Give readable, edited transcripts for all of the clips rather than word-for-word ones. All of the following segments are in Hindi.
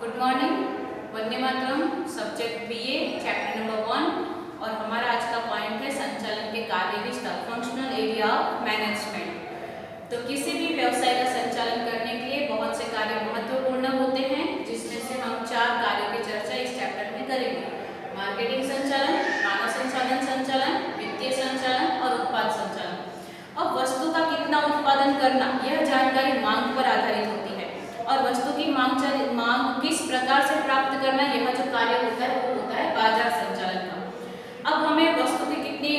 Good morning. Vande Mataram, subject BA, chapter number 1 और हमारा आज का पॉइंट है संचालन के कार्य विस्तार, फंक्शनल एरिया ऑफ मैनेजमेंट। तो किसी भी व्यवसाय का संचालन करने के लिए बहुत से कार्य महत्वपूर्ण होते हैं, जिसमें से हम 4 कार्यों की चर्चा इस चैप्टर में करेंगे। मार्केटिंग संचालन, मानव संसाधन संचालन, वित्तीय संचालन और उत्पाद संचालन। अब वस्तु का कितना उत्पादन करना, यह जानकारी मांग पर आधारित होती है और वस्तु की मांग किस प्रकार से प्राप्त करना, यह जो कार्य होता है वो होता है बाजार संचालन का। अब हमें वस्तु की कितनी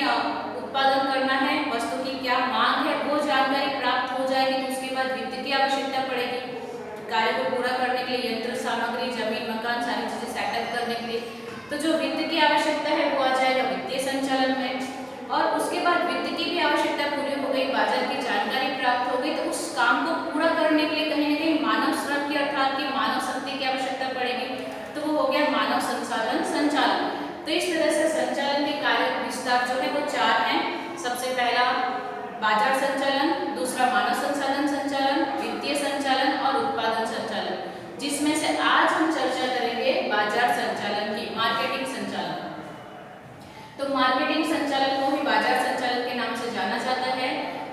उत्पादन करना है, वस्तु की क्या मांग है, वो जानकारी प्राप्त हो जाएगी तो उसके बाद वित्त की आवश्यकता पड़ेगी। कार्य को पूरा करने के लिए यंत्र सामग्री, जमीन, मकान, सारी चीजें सेटअप करने के लिए, तो जो वित्त की आवश्यकता है वो आ जाएगा वित्तीय संचालन में। और उसके बाद वित्त की भी आवश्यकता पूरी हो गई, बाजार की जानकारी प्राप्त हो गई, तो उस काम को पूरा करने के लिए कहीं ना कहीं मानव श्रम की अर्थात की मानव शक्ति की आवश्यकता पड़ेगी, तो वो हो गया मानव संसाधन संचालन। तो इस तरह से संचालन के कार्य विस्तार जो है वो 4 हैं। सबसे पहला बाजार संचालन, दूसरा मानव संसाधन संचालन, वित्तीय संचालन और उत्पादन संचालन, जिसमें से आज हम चर्चा करेंगे बाजार संचालन की, मार्केटिंग संचालन। तो मार्केटिंग संचालन को भी बाजार संचालन के नाम से जाना जाता है।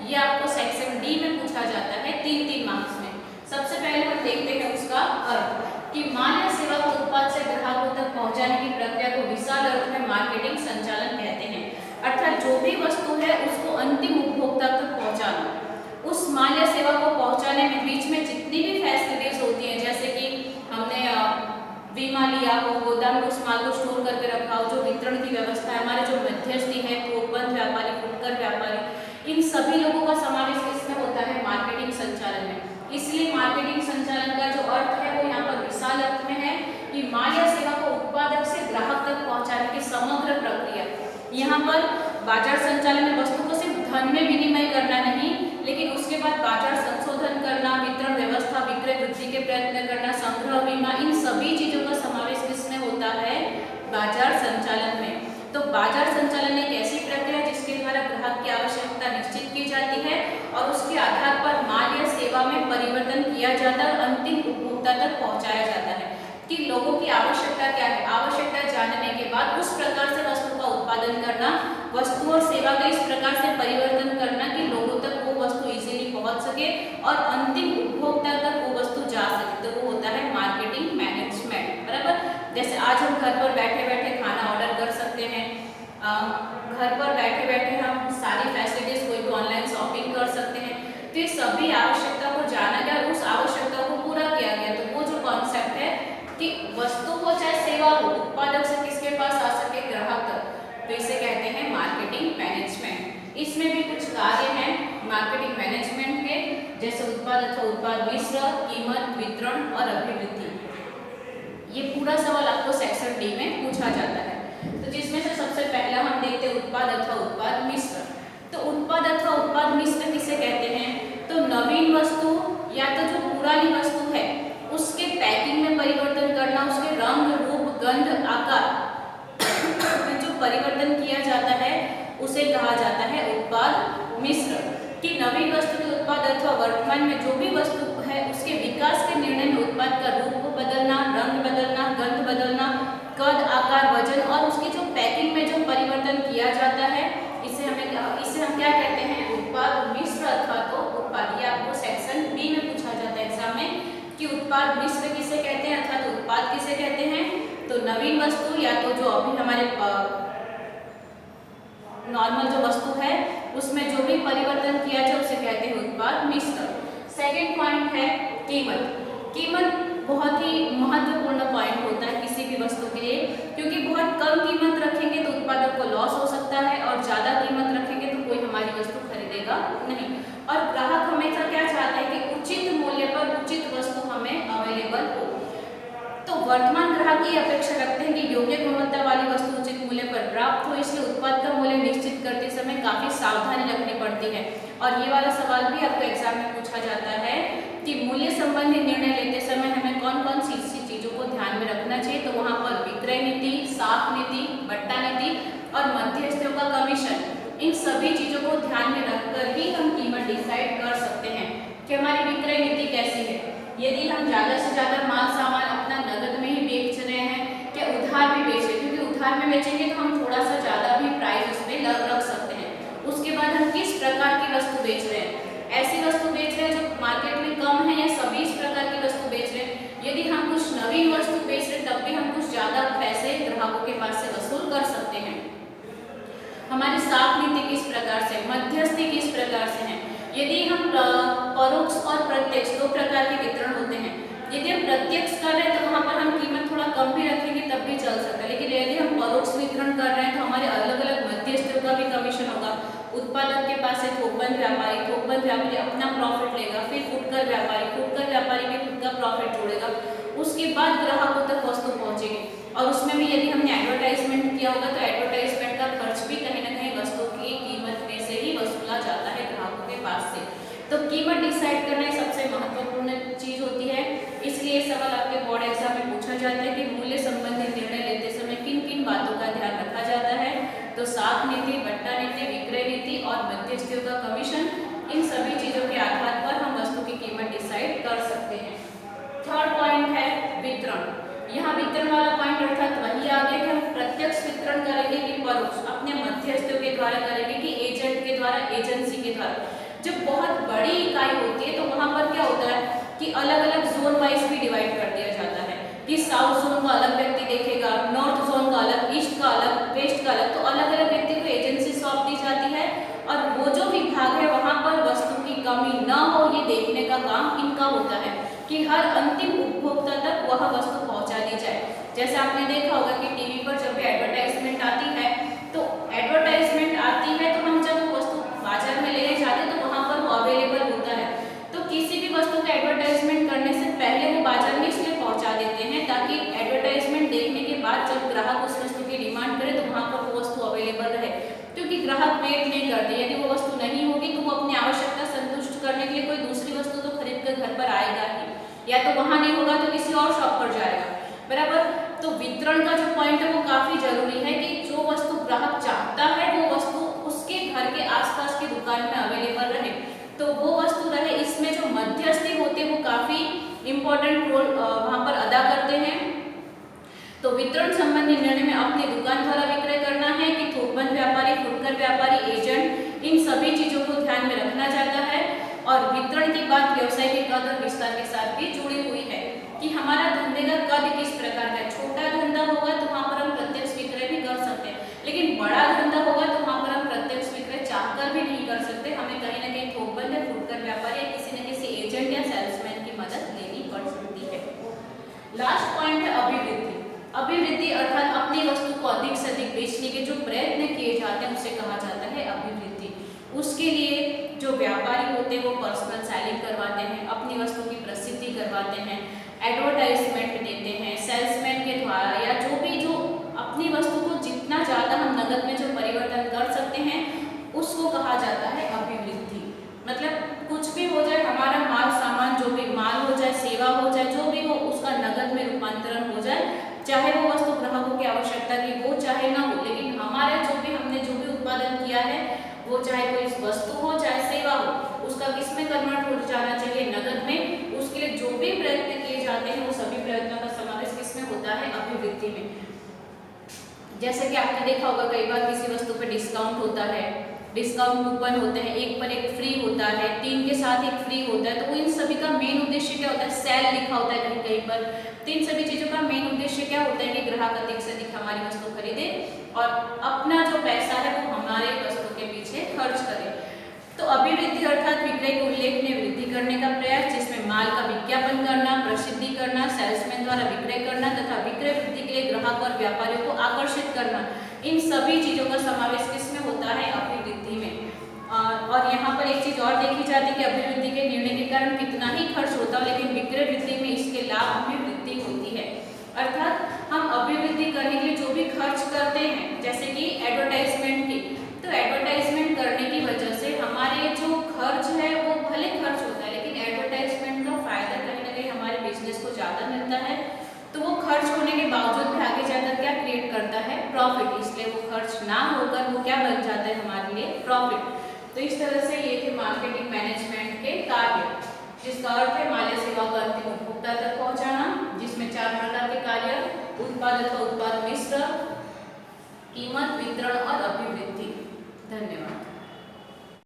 ये आपको सेक्शन डी में पूछा जाता है 3 मार्क्स में। सबसे पहले हम देखते हैं उसका अर्थ कि माल या सेवा को उत्पाद से ग्राहकों तक पहुंचाने की प्रक्रिया को विशाल अर्थ में मार्केटिंग संचालन कहते हैं। अर्थात जो भी वस्तु है उसको अंतिम उपभोक्ता तक पहुंचाना। उस माल या सेवा को पहुंचाने में बीच में जितनी भी फैसिलिटीज होती हैं, जैसे कि हमने बीमा लिया हो, गोदाम में उस माल को स्टोर करके रखा हो, जो वितरण की व्यवस्था है, हमारे जो मध्यस्थी है, थोकबंद व्यापारी, फुटकर व्यापारी, इन सभी लोगों का समावेश इसमें होता है मार्केटिंग संचालन में। इसलिए मार्केटिंग संचालन का जो अर्थ है वो यहाँ पर विशाल अर्थ में है कि माल या सेवा को उत्पादक से ग्राहक तक पहुँचाने की समग्र प्रक्रिया। यहाँ पर बाजार संचालन में वस्तु को सिर्फ धन में विनिमय करना नहीं, लेकिन उसके बाद बाजार संशोधन करना, वितरण व्यवस्था, विक्रय वृद्धि के प्रयत्न करना, संग्रह, बीमा, इन सभी चीजों का समावेश किसमें होता है, बाजार संचालन में। तो बाजार संचालन एक ऐसी प्रक्रिया जिसके द्वारा ग्राहक की आवश्यकता निश्चित की जाती है और उसके आधार पर माल या सेवा में परिवर्तन किया जाता है, अंतिम उपभोक्ता तक पहुंचाया जाता है कि लोगों की आवश्यकता क्या है। आवश्यकता जानने के बाद उस प्रकार से वस्तु का उत्पादन करना, वस्तु और सेवा का इस प्रकार से परिवर्तन करना कि लोगों तक वो वस्तु इजीली पहुंच सके और अंतिम उपभोक्ता तक वो वस्तु जा सके, तो वो होता है मार्केटिंग मैनेजमेंट। बराबर, जैसे आज हम घर पर बैठे बैठे खाना ऑर्डर कर सकते हैं, घर पर बैठे बैठे हम सारी फैसिलिटीज, कोई भी ऑनलाइन शॉपिंग कर सकते हैं, तो ये सभी आवश्यकता को जाना गया और उस आवश्यकता को पूरा किया गया। तो वो जो कॉन्सेप्ट है कि वस्तु हो चाहे सेवा हो, उत्पादक से किसके पास आ सके, ग्राहक तक, तो इसे कहते हैं मार्केटिंग मैनेजमेंट। इसमें भी कुछ कार्य हैं मार्केटिंग मैनेजमेंट के, जैसे उत्पाद अथवा उत्पाद मिश्रण, कीमत, वितरण और अभिवृद्धि। ये पूरा सवाल आपको सेक्शन डी में पूछा जाता है। तो जिसमें से सबसे पहला हम देखते हैं उत्पाद अथवा उत्पाद मिश्रण। तो उत्पाद अथवा उत्पाद मिश्रण किसे कहते हैं, तो नवीन वस्तु या तो जो पुरानी वस्तु है उसके पैकिंग में परिवर्तन करना, उसके रंग, रूप, गंध, आकार में जो परिवर्तन किया जाता है उसे कहा जाता है उत्पाद मिश्रण। कि नवीन वस्तु के उत्पाद अथवा वर्तमान में जो भी वस्तु है उसके विकास के निर्णय में उत्पाद का रूप बदलना, रंग बदलना, गंध बदलना, कद, आकार, वजन और उसकी जो पैकिंग में जो परिवर्तन किया जाता है, इसे हम क्या कहते हैं, उत्पाद मिश्र अथवा तो उत्पाद। ये आपको सेक्शन बी में पूछा जाता है एग्जाम में कि उत्पाद मिश्र किसे कहते हैं अथवा तो उत्पाद किसे कहते हैं। तो नवीन वस्तु या तो जो अभी हमारे नॉर्मल जो वस्तु है उसमें जो भी परिवर्तन किया जाए उसे कहते हैं उत्पाद मिश्रण। सेकंड पॉइंट है कीमत। कीमत बहुत ही महत्वपूर्ण पॉइंट होता है किसी भी वस्तु के लिए, क्योंकि बहुत कम कीमत रखेंगे तो उत्पादक को लॉस हो सकता है और ज्यादा कीमत रखेंगे तो कोई हमारी वस्तु खरीदेगा नहीं। और ग्राहक हमेशा क्या चाहते हैं कि उचित मूल्य पर उचित वस्तु हमें अवेलेबल हो। तो वर्तमान ग्राहक ये अपेक्षा रखते हैं कि योग्य गुणवत्ता वाली वस्तु उचित मूल्य पर प्राप्त हो, इसलिए उत्पाद का मूल्य निश्चित करते समय काफी सावधानी रखनी पड़ती है। और ये वाला सवाल भी आपको एग्जाम में पूछा जाता है कि मूल्य संबंधी निर्णय लेते समय हमें कौन कौन सी चीजों को ध्यान में रखना चाहिए। तो वहाँ पर विक्रय नीति, साख नीति, बट्टा नीति और मध्यस्थियों का कमीशन, इन सभी चीजों को ध्यान में रखकर ही हम कीमत डिसाइड कर सकते हैं कि हमारी विक्रय नीति कैसी है। यदि हम ज्यादा से ज्यादा माल सामान अपना नगद बेचेंगे तो हम थोड़ा सा ज़्यादा भी प्राइस उस पर रख सकते हैं। उसके बाद हम किस प्रकार की वस्तु बेच रहे हैं, ऐसी वस्तु बेच रहे हैं जो मार्केट में कम है या सभी इस प्रकार की वस्तु बेच रहे हैं। यदि हम कुछ नवीन वस्तु बेच रहे हैं तब भी हम कुछ ज़्यादा पैसे ग्राहकों के पास से वसूल कर सकते हैं। हमारी साख नीति किस प्रकार से, मध्यस्थी किस प्रकार से है। यदि हम परोक्ष और प्रत्यक्ष दो प्रकार के वितरण होते हैं। यदि हम प्रत्यक्ष कर रहे हैं तो वहाँ पर हम कीमत थोड़ा कम भी रखेंगे तब भी चल सकता है, लेकिन यदि हम परोक्ष वितरण कर रहे हैं तो हमारे अलग अलग मध्यस्थियों का भी कमीशन होगा। उत्पादक के पास से थोकबंद व्यापारी अपना प्रॉफिट लेगा, फिर फुटकर व्यापारी भी खुद का प्रॉफिट जोड़ेगा, उसके बाद ग्राहकों तक वस्तु पहुंचेगी। और उसमें भी यदि हमने एडवर्टाइजमेंट किया होगा तो एडवर्टाइजमेंट का खर्च भी कहीं ना कहीं वस्तु की कीमत में से ही वसूला जाता है ग्राहकों के पास से। तो कीमत डिसाइड करना सबसे महत्वपूर्ण चीज होती है। इसलिए सवाल आपके बोर्ड एग्जाम में पूछा जाता है कि मूल्य संबंधी निर्णय लेते समय किन किन बातों का ध्यान रखा जाता है। तो साख नीति, बट्टा नीति, विक्रय नीति और मध्यस्थियों का कमीशन, इन सभी चीजों के आधार पर हम वस्तु की कीमत डिसाइड कर सकते हैं। थर्ड पॉइंट है वितरण। यहाँ वितरण वाला पॉइंट अर्थात वही आ गया कि हम प्रत्यक्ष वितरण करेंगे कि परोक्ष, अपने मध्यस्थों के द्वारा करेंगे कि एजेंट के द्वारा, एजेंसी के द्वारा। जब बहुत बड़ी इकाई होती है तो वहाँ पर क्या होता है कि अलग अलग जोन वाइज भी डिवाइड कर दिया जाता है कि साउथ जोन का अलग व्यक्ति देखेगा, नॉर्थ जोन का अलग, ईस्ट का अलग, वेस्ट का अलग। तो अलग अलग व्यक्ति को एजेंसी सौंप दी जाती है और वो जो विभाग है वहाँ पर वस्तु की कमी न हो ये देखने का काम इनका होता है कि हर अंतिम उपभोक्ता तक वह वस्तु पहुँचा दी जाए। जैसे आपने देखा होगा कि टीवी पर जब भी एडवर्टाइजमेंट आती है तो एडवर्टाइजमेंट आती है तो हम जब वो वस्तु बाजार में लेने जाते हैं तो वहाँ पर वो अवेलेबल होता है। तो किसी भी वस्तु का एडवर्टाइजमेंट करने से पहले वो बाजार में इसलिए पहुँचा देते हैं ताकि एडवर्टाइजमेंट देखने के बाद जब ग्राहक उस वस्तु की डिमांड करे तो वहाँ पर वो वस्तु अवेलेबल रहे, क्योंकि ग्राहक वेट नहीं करते। यदि वो वस्तु नहीं होगी तो वो अपनी आवश्यकता संतुष्ट करने के लिए कोई दूसरी वस्तु तो खरीद कर घर पर आएगा ही, या तो वहाँ नहीं होगा तो किसी और शॉप पर जाएगा, बराबर। तो वितरण का जो पॉइंट है वो काफी जरूरी है कि जो वस्तु ग्राहक चाहता है वो वस्तु उसके घर के आसपास की दुकान में अवेलेबल रहे, तो वो वस्तु रहे। इसमें जो मध्यस्थी होते हैं वो काफी इंपॉर्टेंट रोल वहाँ पर अदा करते हैं। तो वितरण संबंधी निर्णय में अपनी दुकान द्वारा विक्रय करना है कि थोकबंद व्यापारी, फुटकर व्यापारी, एजेंट, इन सभी चीजों को ध्यान में रखना जाता है। और वितरण की बात व्यवसाय के कद और विस्तार के साथ भी जुड़ी हुई है कि हमारा धंधे का कद किस प्रकार का है। छोटा धंधा होगा तो वहाँ पर हम प्रत्यक्ष विक्रय भी कर सकते हैं, लेकिन बड़ा धंधा होगा तो वहाँ पर हम प्रत्यक्ष विक्रय चाहकर भी नहीं कर सकते। हमें कहीं ना कहीं थोकबंद या फुटकर व्यापारी या किसी न किसी एजेंट या सेल्समैन की मदद लेनी पड़ सकती है। लास्ट पॉइंट है अभिवृद्धि। अभिवृद्धि अर्थात अपनी वस्तु को अधिक से अधिक बेचने के जो प्रयत्न किए जाते हैं उसे कहा जाता है अभिवृद्धि। उसके लिए जो व्यापारी होते हैं वो पर्सनल सेलिंग करवाते हैं, अपनी वस्तु की प्रसिद्धि करवाते हैं, एडवर्टाइजमेंट देते हैं सेल्समैन के द्वारा, या जो अपनी वस्तु को जितना ज़्यादा हम नगद में जो परिवर्तन कर सकते हैं उसको कहा जाता है अभिवृद्धि। मतलब कुछ भी हो जाए, हमारा माल सामान जो भी माल हो जाए, सेवा हो जाए, जो भी हो उसका नगद में रूपांतरण हो जाए, चाहे वो वस्तु ग्राहकों की आवश्यकता की हो चाहे ना हो, लेकिन हमारा हमने जो भी उत्पादन किया है वो चाहे कोई वस्तु हो चाहे सेवा हो, उसका किस में कन्वर्ट हो जाना चाहिए, नगद में। उसके लिए जो भी प्रयत्न किए जाते हैं वो सभी प्रयत्नों का समावेश किस में होता है, अभिवृद्धि में। जैसे कि आपने देखा होगा कई बार किसी वस्तु पर डिस्काउंट होता है, डिस्काउंट कूपन होते हैं, एक पर एक फ्री होता है, 3 के साथ एक फ्री होता है। तो इन सभी का मेन उद्देश्य क्या होता है, सेल लिखा होता है कहीं कहीं पर। तो इन सभी चीजों का मेन उद्देश्य क्या होता है कि ग्राहक अधिक से अधिक हमारी वस्तु खरीदे और अपना जो पैसा है वो हमारे वस्तु के पीछे खर्च करे। तो अभिवृद्धि अर्थात विक्रय के उल्लेख में वृद्धि करने का प्रयास, जिसमें माल का विज्ञापन करना, प्रसिद्धि करना, सेल्समैन द्वारा विक्रय करना तथा विक्रय वृद्धि के लिए ग्राहक और व्यापारियों को आकर्षित करना, इन सभी चीजों का समावेश किसमें होता है, अभिवृद्धि में। और यहाँ पर एक चीज और देखी जाती है कि अभिवृद्धि के निर्णय के कारण कितना ही खर्च होता है, लेकिन विक्रय वृद्धि में इसके लाभ में वृद्धि होती है। अर्थात हम अभिवृद्धि करने के लिए जो भी खर्च करते हैं, जैसे कि एडवर्टाइजमेंट की, तो एडवर्टाइजमेंट करने की वजह से हमारे जो खर्च है वो भले खर्च होता है, लेकिन एडवर्टाइजमेंट का फायदा कहीं ना कहीं हमारे बिजनेस को ज्यादा मिलता है। तो वो खर्च होने के बावजूद भी आगे जाकर क्या क्रिएट करता है, प्रॉफिट। इसलिए वो खर्च ना होकर वो क्या बन जाता है हमारे लिए, प्रॉफिट। तो इस तरह से ये थे मार्केटिंग मैनेजमेंट के कार्य, जिसका अर्थ है माल सेवा को अंतिम उपभोक्ता तक पहुंचाना, जिसमें 4 प्रकार के कार्य, उत्पादक का उत्पाद मिश्र, कीमत, वितरण और अभिवृद्धि।